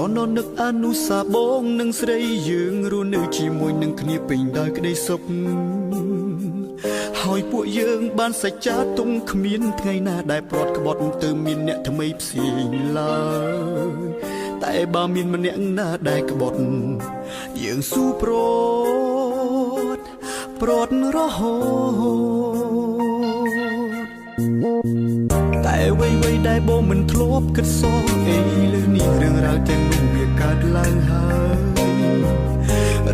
នននឹកអនុសាបងនឹងស្រីយើងរស់នៅជាមួយនឹងគ្នាពេញដោយក្តីសុខហើយពួកយើងបានសច្ចាទុំគ្មានថ្ងៃណាដែលព្រាត់ក្បត់ទៅមានអ្នកថ្មីផ្សេងឡើយតែបើមានម្នាក់ណាដែលក្បត់យើងស៊ូព្រាត់រហូតតែអ្វីៗដែលបងមិនធ្លាប់គិតសោះអីលើនេះរឿងរ៉ាវទាំងនោះវាកើតឡើងហើយ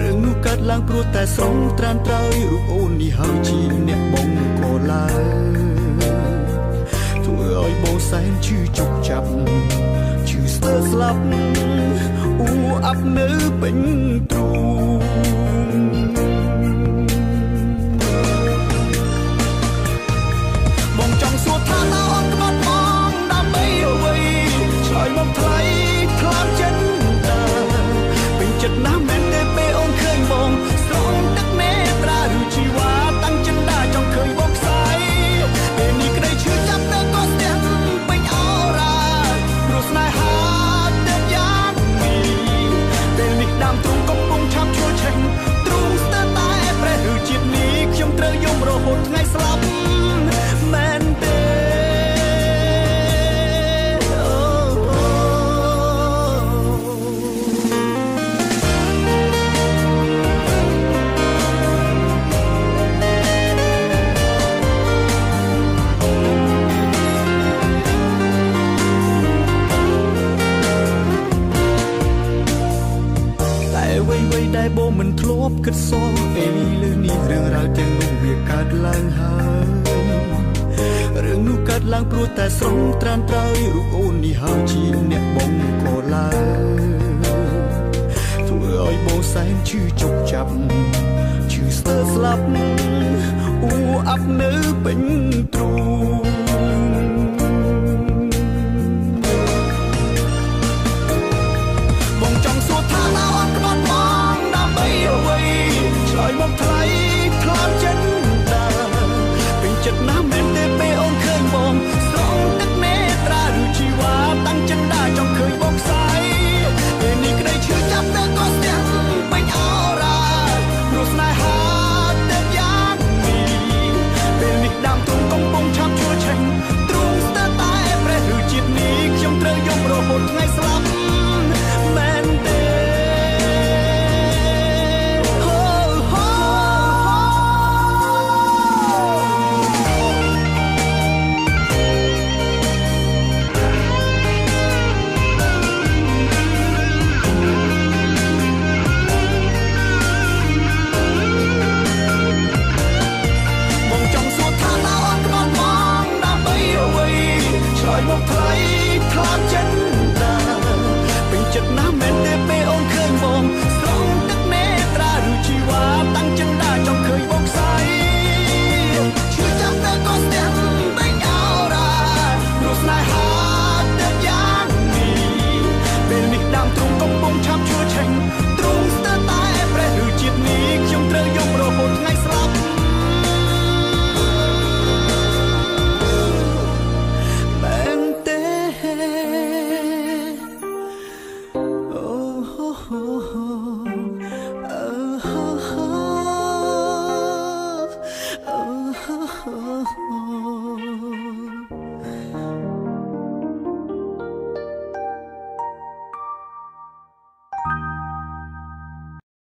រឿងនោះកើតឡើងព្រោះតែស្រងត្រានត្រើយរូបអូននេះហើយជាអ្នកបងក៏ឡើងធ្វើឲ្យបងសែនឈឺជប់ចាប់ឈឺស្ទើរស្លាប់អ៊ូអាប់នៅពេញទ្រូងបងចង់សួរថាតើអូនក្បត់បងដើម្បីអ្វីឆ្លើយមកថ្លៃថ្លាមចិត្តតាពេញចិត្តណាស់មែនទេពេលអូនឃើញបងស្រង់ទឹកនេត្រាឬជីវ៉ាតាំងចិត្តដាចង់ឃើញបងផ្សាយពេលនេះក្តីឈឺចាប់ទៅក៏ស្ទះពេញអរ៉ាព្រោះស្នេហាទៅយ៉ាងនេះពេលនេះដើមទ្រូងកំពុងឆាប់ឈួលឆេះទ្រូងស្ទើរតែប្រេះឬជាតិនេះខ្ញុំត្រូវយំរហូតថ្ងៃស្លាប់មែនទេដែលបងមិនធ្លាប់គិតសោះអីលើនេះរឿងរ៉ាវទាំងនោះវាកើតឡើងហើយរឿងនោះកើតឡើងព្រោះតែស្រងត្រានត្រើយរូបអូននេះហើយជាអ្នកបងក៏ឡើងធ្វើឲ្យបងសែនឈឺជប់ចាប់ឈឺស្ទើរស្លាប់អ៊ូអាប់នៅពេញទ្រូង